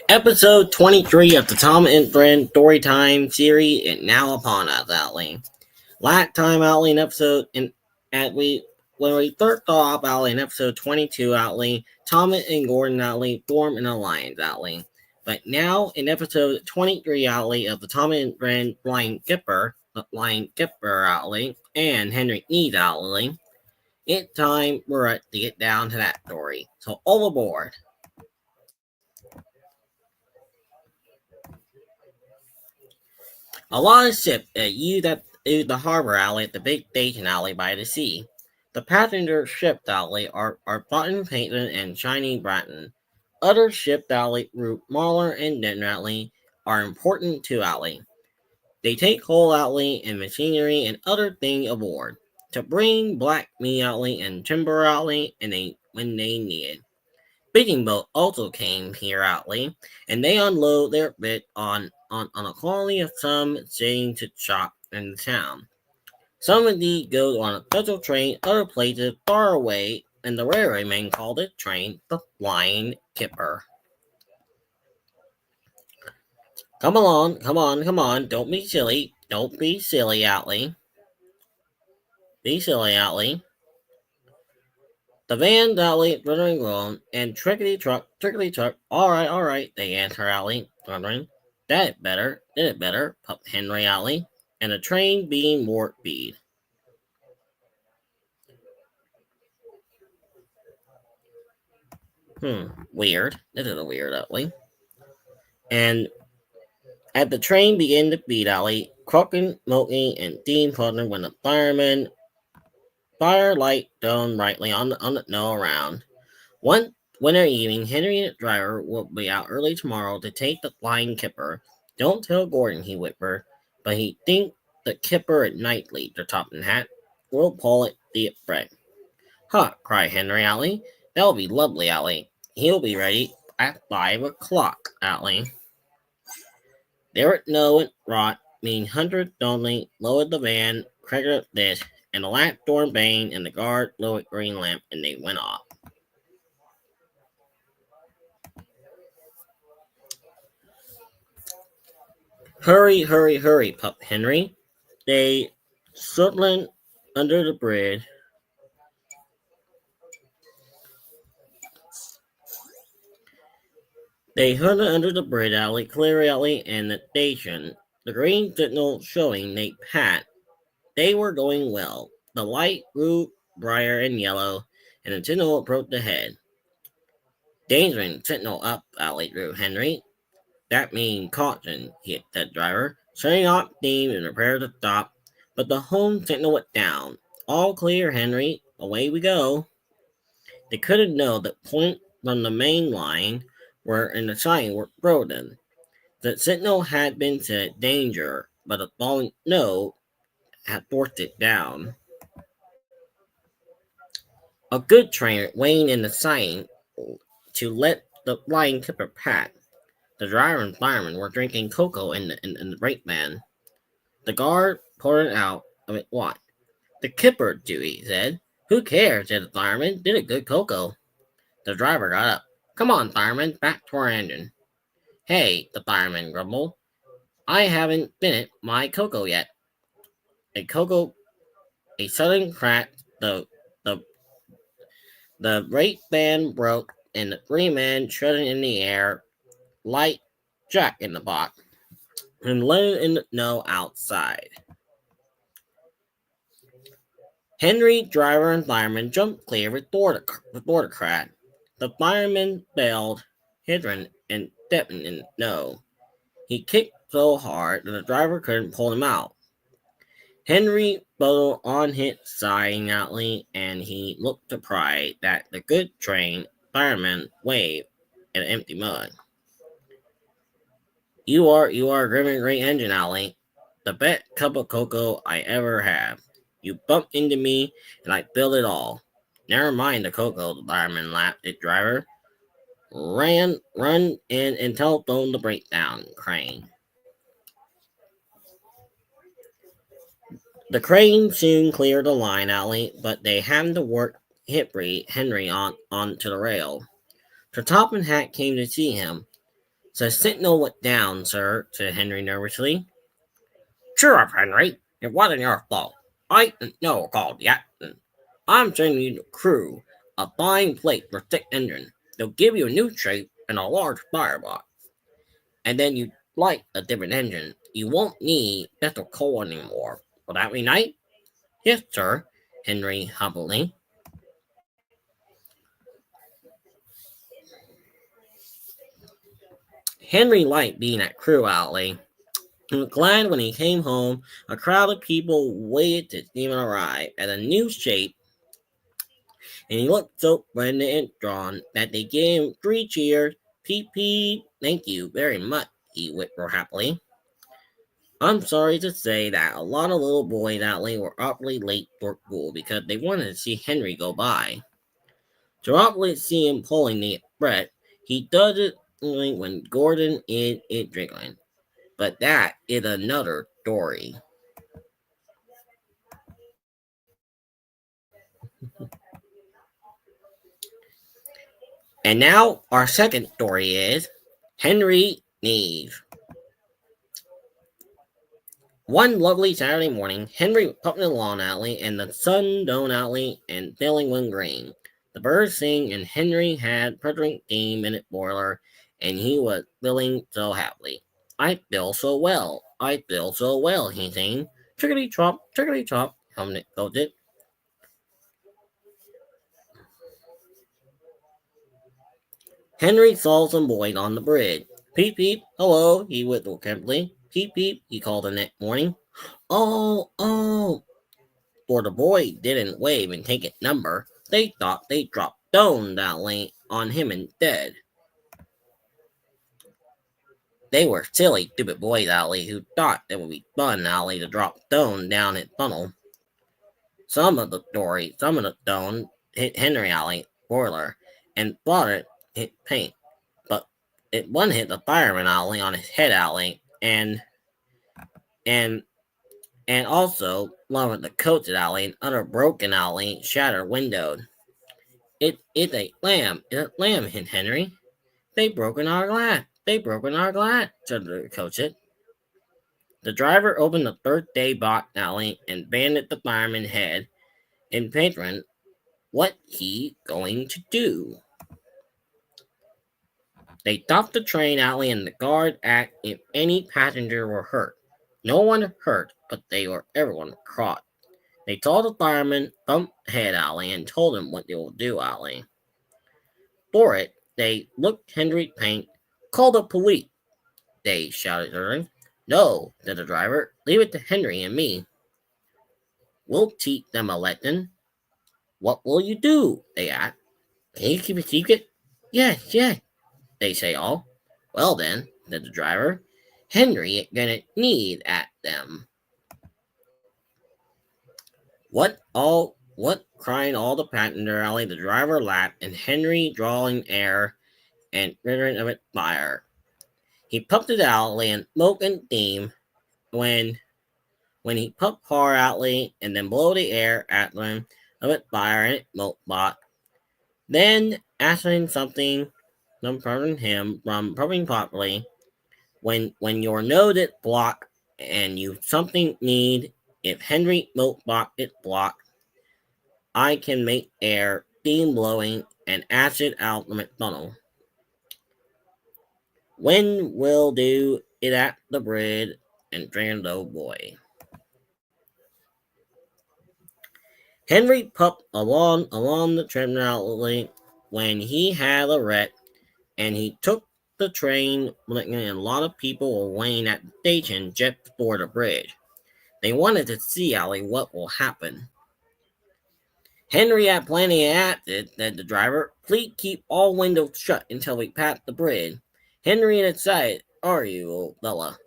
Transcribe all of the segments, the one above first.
Episode 23 of the Tom and Friend Storytime series is now upon us, Outling. Last time, Outling episode, and at when we first saw Outling in episode 22, Outling, Thomas and Gordon Outling form an alliance, Outling. But now, in episode 23, Outling of the Tom and Friend Flying Kipper Outling, and Henry Needs Outling, it's time for us to get down to that story. So, all aboard. A lot of ships that use the harbor alley at the big station alley by the sea. The passenger ship alley are button painted and shiny Bratton. Other ship alley route Marler and Den alley are important to alley. They take coal alley and machinery and other things aboard to bring black meat alley and timber alley when they need it. Fishing boat also came here outly, and they unload their bit on a colony of some staying to shop in the town. Some indeed go on a special train, other places far away, and the railwaymen called the train the Flying Kipper. Come along, come on, don't be silly, Outly. Be silly, Outly. The van Outly thundering along, and trickety truck, all right, they answer Outly, thundering. Did it better, puffed Henry Outly, and the train being more speed. Weird. This is a weird Outly. And as the train began to beat Outly, Crocken, Smokey, and Dean partnered when the firemen firelight shone brightly on the snow around. One winter evening, Henry and the driver will be out early tomorrow to take the Flying Kipper. Don't tell Gordon, he whispered, but he thinks the Kipper at nightly, the Toppin hat. We'll pull it the break. Ha! Cried Henry Alley. That'll be lovely, Alley. He'll be ready at 5 o'clock, Alley. There it no it rot, mean hundred only, lowered the van, cracked up this, and the lamp door banged, and the guard blew a green lamp, and they went off. Hurry, puffed Henry. They circling under the bridge. They hunted under the bridge alley, clear alley, and the station. The green signal showing they pat. They were going well. The light grew brighter and yellow, and the signal approached ahead. Danger, signal up, alley drew Henry. That means caution, he said driver. Shutting off steam and prepare to stop. But the home signal went down. All clear, Henry. Away we go. They couldn't know that point from the main line were in the sign were frozen. The signal had been set danger, but a falling snow had forced it down. A good trainer weighing in the sign to let the Flying Kipper pass. The driver and fireman were drinking cocoa in the brakeman. The guard poured out of it what? The Kipper, Dewey said. Who cares, said the fireman. Did a good cocoa. The driver got up. Come on, fireman, back to our engine. Hey, the fireman grumbled. I haven't finished my cocoa yet. A sudden crack, the brake band broke, and the three men shredded in the air, like Jack in the box, and landed in the snow outside. Henry, driver, and fireman jumped clear before the crack. The fireman bailed, hindering and stepping in the snow. He kicked so hard that the driver couldn't pull him out. Henry fell on his side outly, and he looked surprised that the good train fireman waved at empty mud. You are a great engine, Alley. The best cup of cocoa I ever have. You bumped into me, and I spilled it all. Never mind the cocoa, the fireman laughed at driver. Run in and telephone the breakdown crane. The crane soon cleared the line alley, but they had to work Henry onto the rail. The top and hat came to see him. The sentinel went down, sir, said Henry nervously. Cheer up, Henry. It wasn't your fault. I ain't no called yet. I'm sending you the crew a fine plate for thick engine. They'll give you a new shape and a large firebox. And then you light a different engine. You won't need petrol coal anymore. Will that be nice? Yes, sir, Henry humbly. Henry liked being at Crew Alley. He was glad when he came home. A crowd of people waited to see him arrive at a new shape, and he looked so friendly and drawn that they gave him 3 cheers. Peep peep, thank you very much, he whispered happily. I'm sorry to say that a lot of little boys out there were awfully late for school because they wanted to see Henry go by. To awfully see him pulling the express, he does it when Gordon is drinking. But that is another story. And now our second story is Henry Neve. One lovely Saturday morning, Henry was up in the lawn alley and the sun shone alley and filling with green. The birds sing and Henry had puttering steam in his boiler and he was feeling so happily. I feel so well. I feel so well, he sang. Chickadee chop, hummed it, goes it. Henry saw some boys on the bridge. Peep peep, hello, he whistled carefully. Peep peep, he called the next morning. Oh, oh, for the boy didn't wave and take it number. They thought they dropped stone that lay on him instead. They were silly, stupid boys, Alley, who thought it would be fun, Alley, to drop stone down its funnel. Some of the stone hit Henry Alley boiler and splattered his paint, but it one hit the fireman Alley on his head Alley and and also along with the coach Alley and other broken Alley shattered windows. It's a lamb. It's a lamb, hit Henry. They broken our glass. They broken our glass, said the coach. The driver opened the third day box alley and banded the fireman's head and patron what he going to do. They stopped the train alley and the guard asked if any passenger were hurt. No one hurt, but everyone caught. They told the fireman thump head alley and told him what they will do alley. For it, they looked Henry paint. Call the police, they shouted early. No, said the driver. Leave it to Henry and me. We'll teach them a lesson. What will you do? They asked. Can you keep a secret? Yes, yes, they say all. Well then, said the driver. Henry ain't gonna need at them. What crying all the passenger alley, the driver laughed, and Henry drawing air and rittering of it fire. He puffed it out and smoke and steam when he puffed hard outly and then blow the air at them of it fire and it smoke bot. Then asking something from him from puffing properly when your nose is blocked and you something need if Henry smoke block it blocked, I can make air steam blowing and acid out from its tunnel. When will do it at the bridge and drained old boy. Henry puffed along the terminal when he had a wreck, and he took the train, and a lot of people were waiting at the station just before the bridge. They wanted to see Allie what will happen. Henry had plenty of acid, said the driver. Please keep all windows shut until we pass the bridge. Henry and excited, are you, old fella?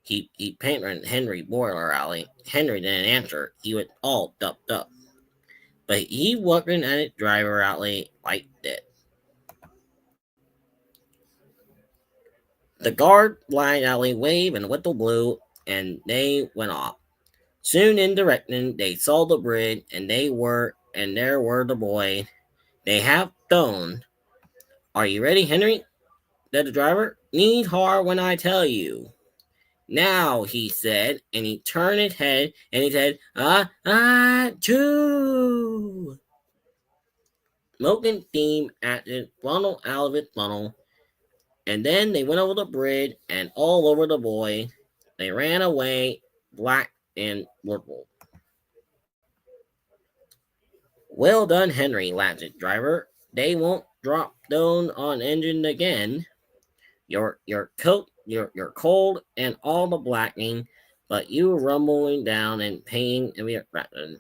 He painted Henry boiler alley. Henry didn't answer. He was all ducked up. But he wasn't at it driver alley like that. The guard blind alley waved and whistle blew, and they went off. Soon in direction they saw the bridge, and there were the boys. They have stoned. Are you ready, Henry? said the driver. Need hard when I tell you. Now, he said, and he turned his head, and he said, choo! Smoking steam at the funnel out of its funnel, and then they went over the bridge and all over the boy. They ran away, black and purple. Well done, Henry, laughed the driver. They won't drop down on engine again. Your coat, you're cold and all the blackening, but you rumbling down and pain and we are threatened.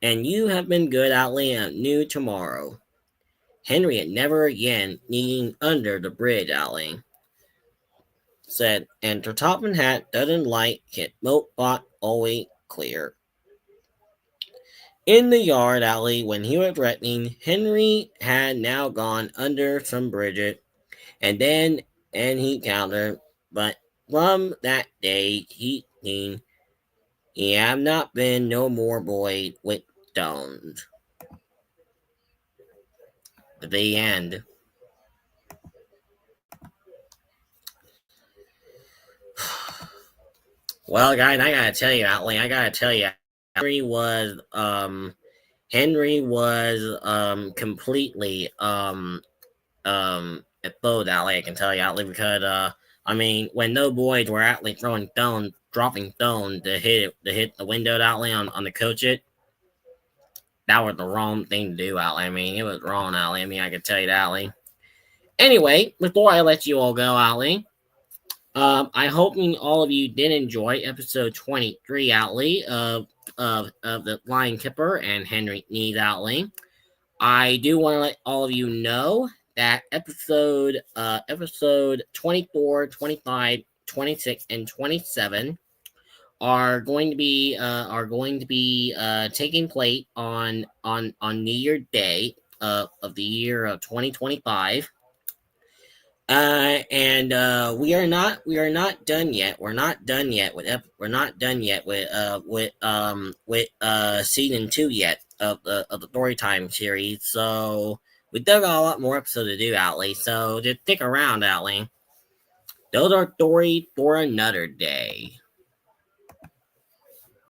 And you have been good outly and new tomorrow. Henry had never again needing under the bridge outly. Said, and her top and hat doesn't light hit moat bot always clear. In the yard alley, when he was threatening, Henry had now gone under some bridges, and then and he countered, but from that day he seen he have not been no more boy with stones. The end. Well, guys, I gotta tell you, Outling, I gotta tell you, Henry was completely exposed Outling. I can tell you, Outling, because I mean, when no boys were actually throwing stones, dropping stones to hit the window Outling on the coach it, that was the wrong thing to do, Outling. I mean, it was wrong, Outling. I mean, I can tell you that, Outling. Anyway, before I let you all go, Outling, I hope all of you did enjoy episode 23, Outly, of the Flying Kipper and Henry Needs Outly. I do want to let all of you know that episode 24, 25, 26, and 27 are going to be taking place on New Year's Day of the year of 2025. And we are not done yet. We're not done yet with season 2 yet of the Storytime series. So we still got a lot more episodes to do, Outly. So just stick around, Outly. Those are stories for another day.